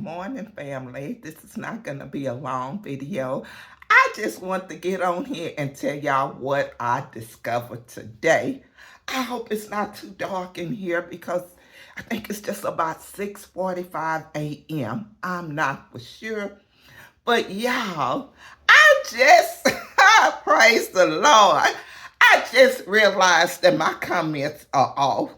morning, family. This is not going to be a long video. I just want to get on here and tell y'all what I discovered today. I hope it's not too dark in here because I think it's just about 6:45 a.m. I'm not for sure. But y'all, I just, praise the Lord, I just realized that my comments are off,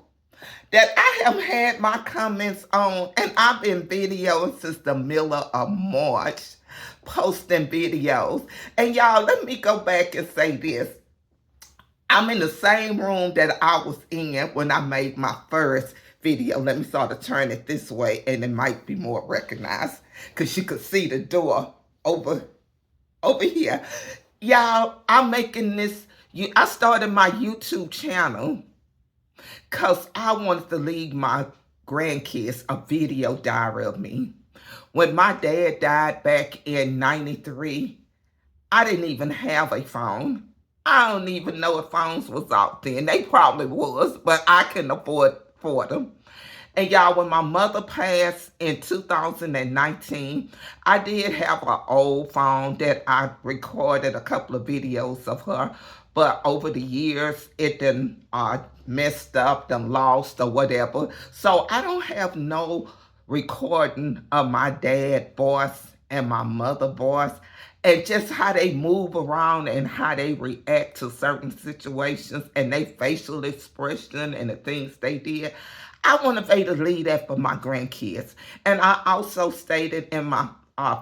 that I have had my comments on, and I've been videoing since the middle of March, posting videos. And y'all, let me go back and say this. I'm in the same room that I was in when I made my first video. Let me sort of turn it this way, and it might be more recognized, because you could see the door over here. Y'all, I'm making this, I started my YouTube channel because I wanted to leave my grandkids a video diary of me. When my dad died back in 93, I didn't even have a phone. I don't even know if phones was out then. They probably was, but I couldn't afford them. And y'all, when my mother passed in 2019, I did have an old phone that I recorded a couple of videos of her. But over the years, it done messed up, done lost or whatever. So I don't have no recording of my dad voice and my mother voice, and just how they move around and how they react to certain situations and their facial expression and the things they did. I want to be able to leave that for my grandkids. And I also stated in my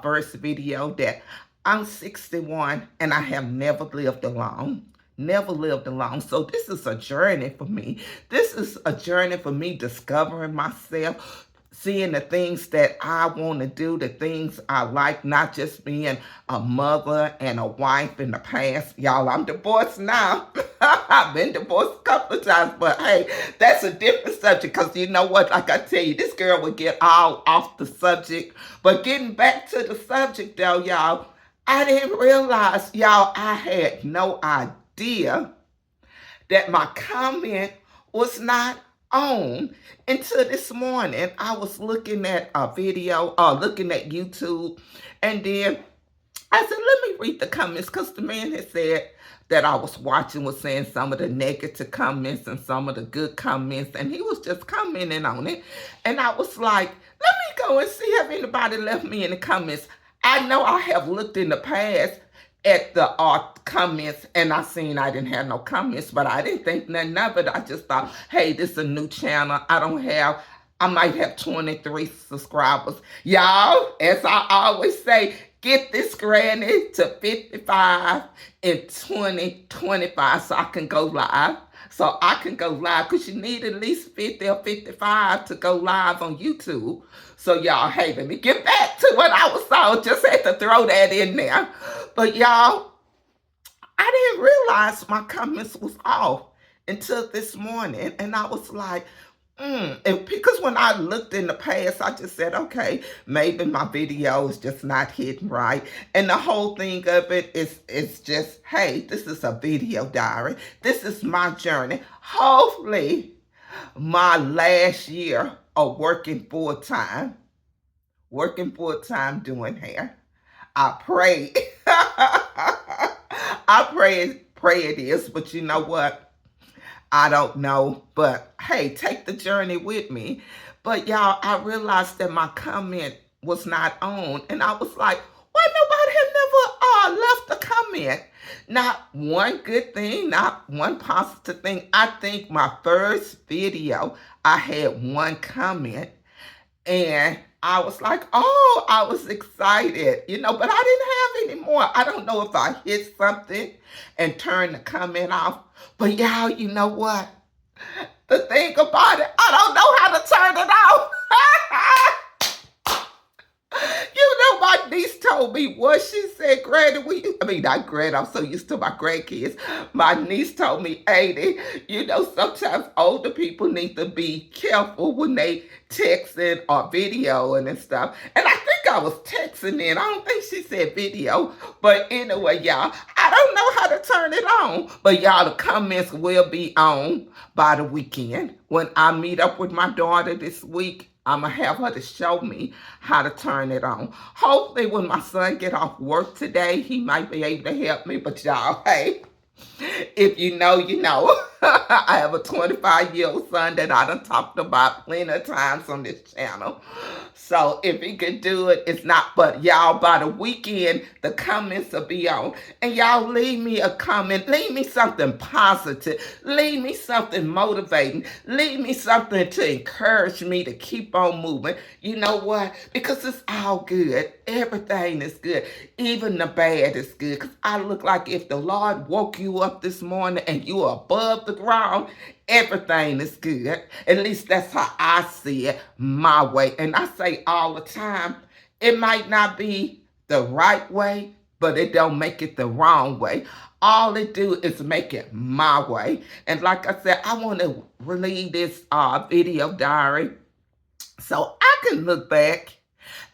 first video that I'm 61 and I have never lived alone. Never lived alone. So this is a journey for me. This is a journey for me discovering myself, seeing the things that I want to do, the things I like, not just being a mother and a wife in the past. Y'all, I'm divorced now. I've been divorced a couple of times, but hey, that's a different subject because you know what? Like I tell you, this girl would get all off the subject. But getting back to the subject though, y'all, I didn't realize, y'all, I had no idea that my comment was not on until this morning. I was looking at a video, looking at YouTube, and then I said, let me read the comments, because the man had said that I was watching was saying some of the negative comments and some of the good comments, and he was just commenting on it. And I was like, let me go and see if anybody left me in the comments. I know I have looked in the past at the comments, and I seen I didn't have no comments, but I didn't think nothing of it. I just thought, hey, this is a new channel. I might have 23 subscribers. Y'all, as I always say, get this granny to 55 in 2025 so I can go live. Because you need at least 50 or 55 to go live on YouTube. So y'all, hey, let me get back to what I was saying. Just had to throw that in there. But y'all, I didn't realize my comments was off until this morning. And I was like, and because when I looked in the past, I just said, okay, maybe my video is just not hitting right. And the whole thing of it is just, hey, this is a video diary. This is my journey. Hopefully, my last year of working full-time doing hair. I pray. I pray it is, but you know what? I don't know, but hey, take the journey with me. But y'all, I realized that my comment was not on, and I was like, why nobody had never left a comment? Not one good thing, not one positive thing. I think my first video, I had one comment, and I was like, oh, I was excited, but I didn't have any more. I don't know if I hit something and turned the comment off. But y'all, you know what? The thing about it, I don't know how to turn it off. My niece told me what she said, Granny, not Granny, I'm so used to my grandkids. My niece told me, Adi, sometimes older people need to be careful when they texting or videoing and stuff. And I think I was texting in. I don't think she said video. But anyway, y'all, I don't know how to turn it on. But y'all, the comments will be on by the weekend. When I meet up with my daughter this week, I'm going to have her to show me how to turn it on. Hopefully when my son get off work today, he might be able to help me. But y'all, hey, if you know, you know. I have a 25-year-old son that I done talked about plenty of times on this channel. So if he can do it, it's not. But y'all, by the weekend, the comments will be on. And y'all leave me a comment. Leave me something positive. Leave me something motivating. Leave me something to encourage me to keep on moving. You know what? Because it's all good. Everything is good. Even the bad is good. Because I look like if the Lord woke you up this morning and you are above the ground, everything is good. At least that's how I see it, my way. And I say all the time, it might not be the right way, but it don't make it the wrong way. All it do is make it my way. And like I said, I want to relieve this video diary so I can look back.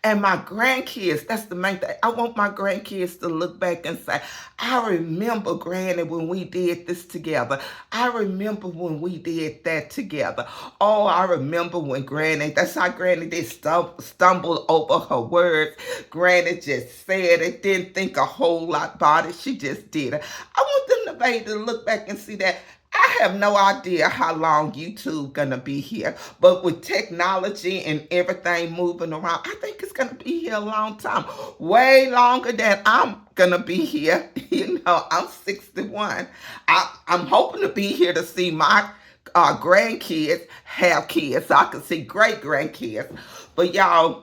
And my grandkids, that's the main thing. I want my grandkids to look back and say, I remember, Granny, when we did this together. I remember when we did that together. Oh, I remember when Granny, that's how Granny did stumble over her words. Granny just said it, didn't think a whole lot about it. She just did it. I want them to be able to look back and see that I have no idea how long YouTube gonna be here, but with technology and everything moving around, I think it's gonna be here a long time, way longer than I'm gonna be here. You know, I'm 61. I'm hoping to be here to see my grandkids have kids, so I can see great grandkids. But y'all,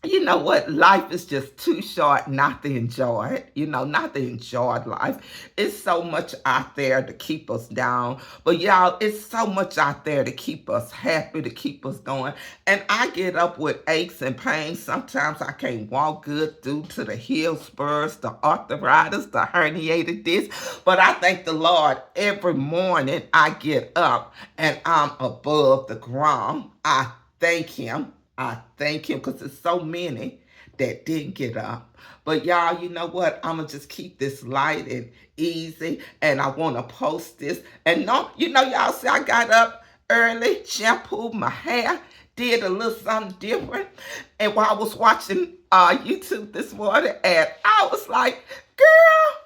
you know what? Life is just too short not to enjoy it. You know, not to enjoy life. It's so much out there to keep us down. But y'all, it's so much out there to keep us happy, to keep us going. And I get up with aches and pains. Sometimes I can't walk good due to the heel spurs, the arthritis, the herniated disc. But I thank the Lord every morning I get up and I'm above the ground. I thank Him. I thank Him because there's so many that didn't get up. But y'all, you know what? I'm going to just keep this light and easy. And I want to post this. And no, you know, y'all see I got up early, shampooed my hair, did a little something different. And while I was watching YouTube this morning, and I was like, girl,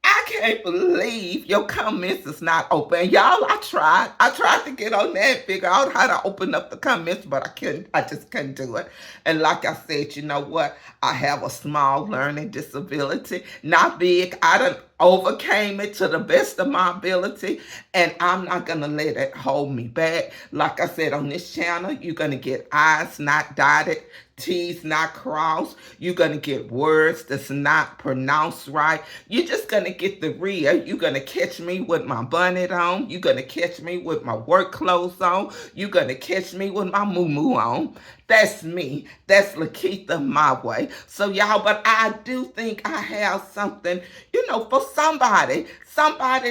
I can't believe your comments is not open. Y'all, I tried to get on there and figure out how to open up the comments, but I couldn't. I just couldn't do it. And like I said, you know what? I have a small learning disability. Not big. I done overcame it to the best of my ability, and I'm not going to let it hold me back. Like I said, on this channel, you're going to get I's not dotted, T's not crossed. You're going to get words that's not pronounced right. You're just going to get the real. You're going to catch me with my bonnet on. You're going to catch me with my work clothes on. You're going to catch me with my moo-moo on. That's me. That's Lakeitha my way. So y'all, but I do think I have something, you know, for somebody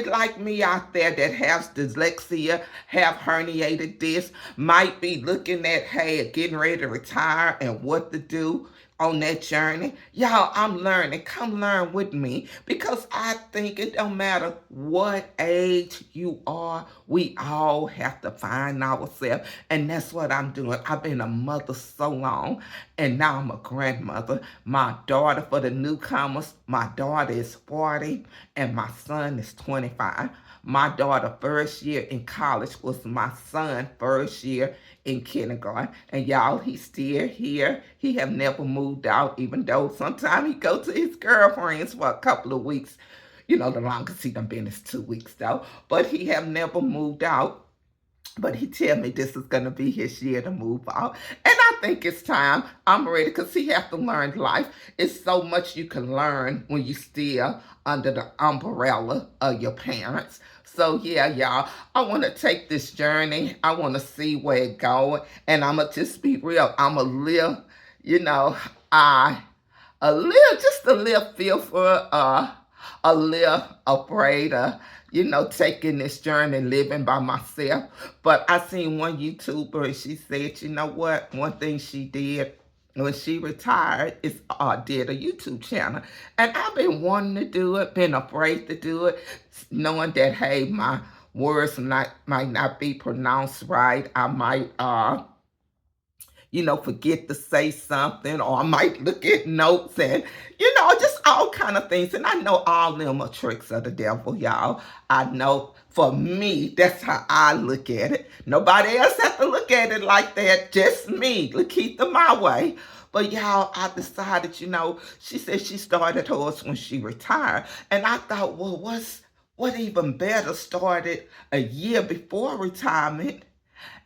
like me out there that has dyslexia, have herniated disc, might be looking at, hey, getting ready to retire and what to do on that journey. Y'all, I'm learning. Come learn with me, because I think it don't matter what age you are, we all have to find ourselves. And that's what I'm doing. I've been a mother so long, and now I'm a grandmother. My daughter, for the newcomers, my daughter is 40 and my son is 25. My daughter first year in college was my son first year in kindergarten. And y'all, he's still here. He have never moved out, even though sometimes he go to his girlfriend's for a couple of weeks. You know, the longest he done been is 2 weeks though. But he have never moved out. But he tell me this is going to be his year to move out. And I think it's time. I'm ready, because he have to learn life. It's so much you can learn when you still under the umbrella of your parents. So yeah, y'all, I want to take this journey. I want to see where it goes. And I'm going to just be real. I'm a little, you know, just a little fearful, a little afraid of, you know, taking this journey, living by myself. But I seen one YouTuber, and she said, you know what? One thing she did when she retired is did a YouTube channel. And I've been wanting to do it, been afraid to do it, knowing that, hey, my words might not be pronounced right. I might forget to say something, or I might look at notes and, just all kind of things. And I know all them are tricks of the devil, y'all. I know for me, that's how I look at it. Nobody else has to look at it like that. Just me, Lakeitha, my way. But y'all, I decided, she said she started hers when she retired. And I thought, well, what even better started a year before retirement.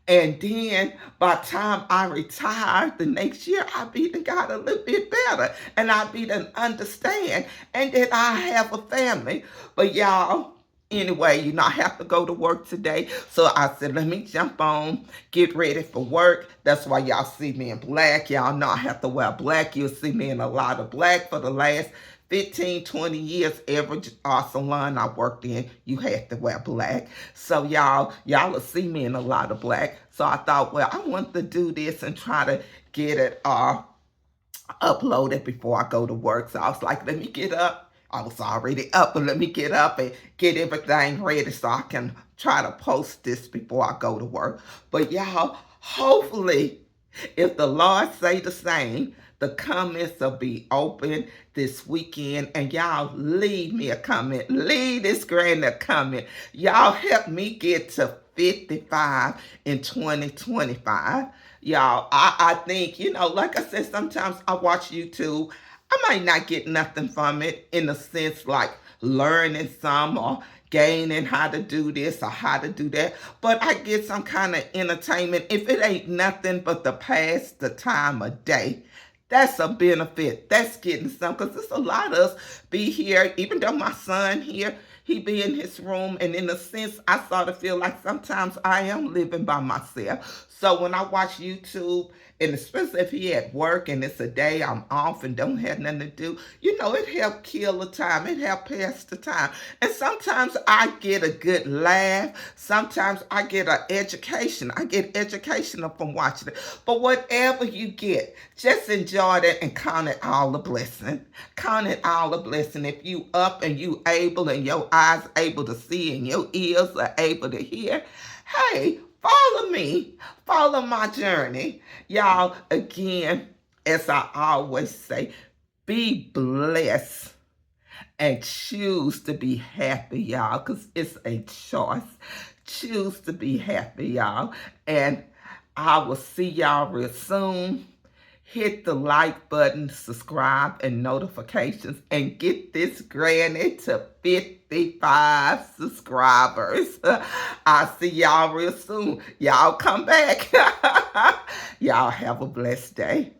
And then by the time I retired the next year, I be done got a little bit better. And I be done understand. And that I have a family. But y'all, anyway, I have to go to work today. So I said, let me jump on, get ready for work. That's why y'all see me in black. Y'all know I have to wear black. You'll see me in a lot of black for the last 15, 20 years. Every salon I worked in, you had to wear black. So y'all will see me in a lot of black. So I thought, well, I want to do this and try to get it uploaded before I go to work. So I was like, let me get up. I was already up, but let me get up and get everything ready so I can try to post this before I go to work. But y'all, hopefully, if the Lord say the same, the comments will be open this weekend. And y'all leave me a comment. Leave this granny a comment. Y'all help me get to 55 in 2025. Y'all, I think, like I said, sometimes I watch YouTube. I might not get nothing from it in the sense like learning some or gaining how to do this or how to do that. But I get some kind of entertainment. If it ain't nothing but to pass the time of day, that's a benefit. That's getting some, because there's a lot of us be here, even though my son here, he be in his room, and in a sense, I sort of feel like sometimes I am living by myself. So when I watch YouTube, and especially if he at work and it's a day I'm off and don't have nothing to do, it help kill the time. It help pass the time. And sometimes I get a good laugh. Sometimes I get an education. I get educational from watching it. But whatever you get, just enjoy that and count it all a blessing. Count it all a blessing. If you up and you able and your eyes able to see and your ears are able to hear, hey, follow me. Follow my journey. Y'all, again, as I always say, be blessed and choose to be happy, y'all, because it's a choice. Choose to be happy, y'all. And I will see y'all real soon. Hit the like button, subscribe, and notifications, and get this granny to 55 subscribers. I'll see y'all real soon. Y'all come back. Y'all have a blessed day.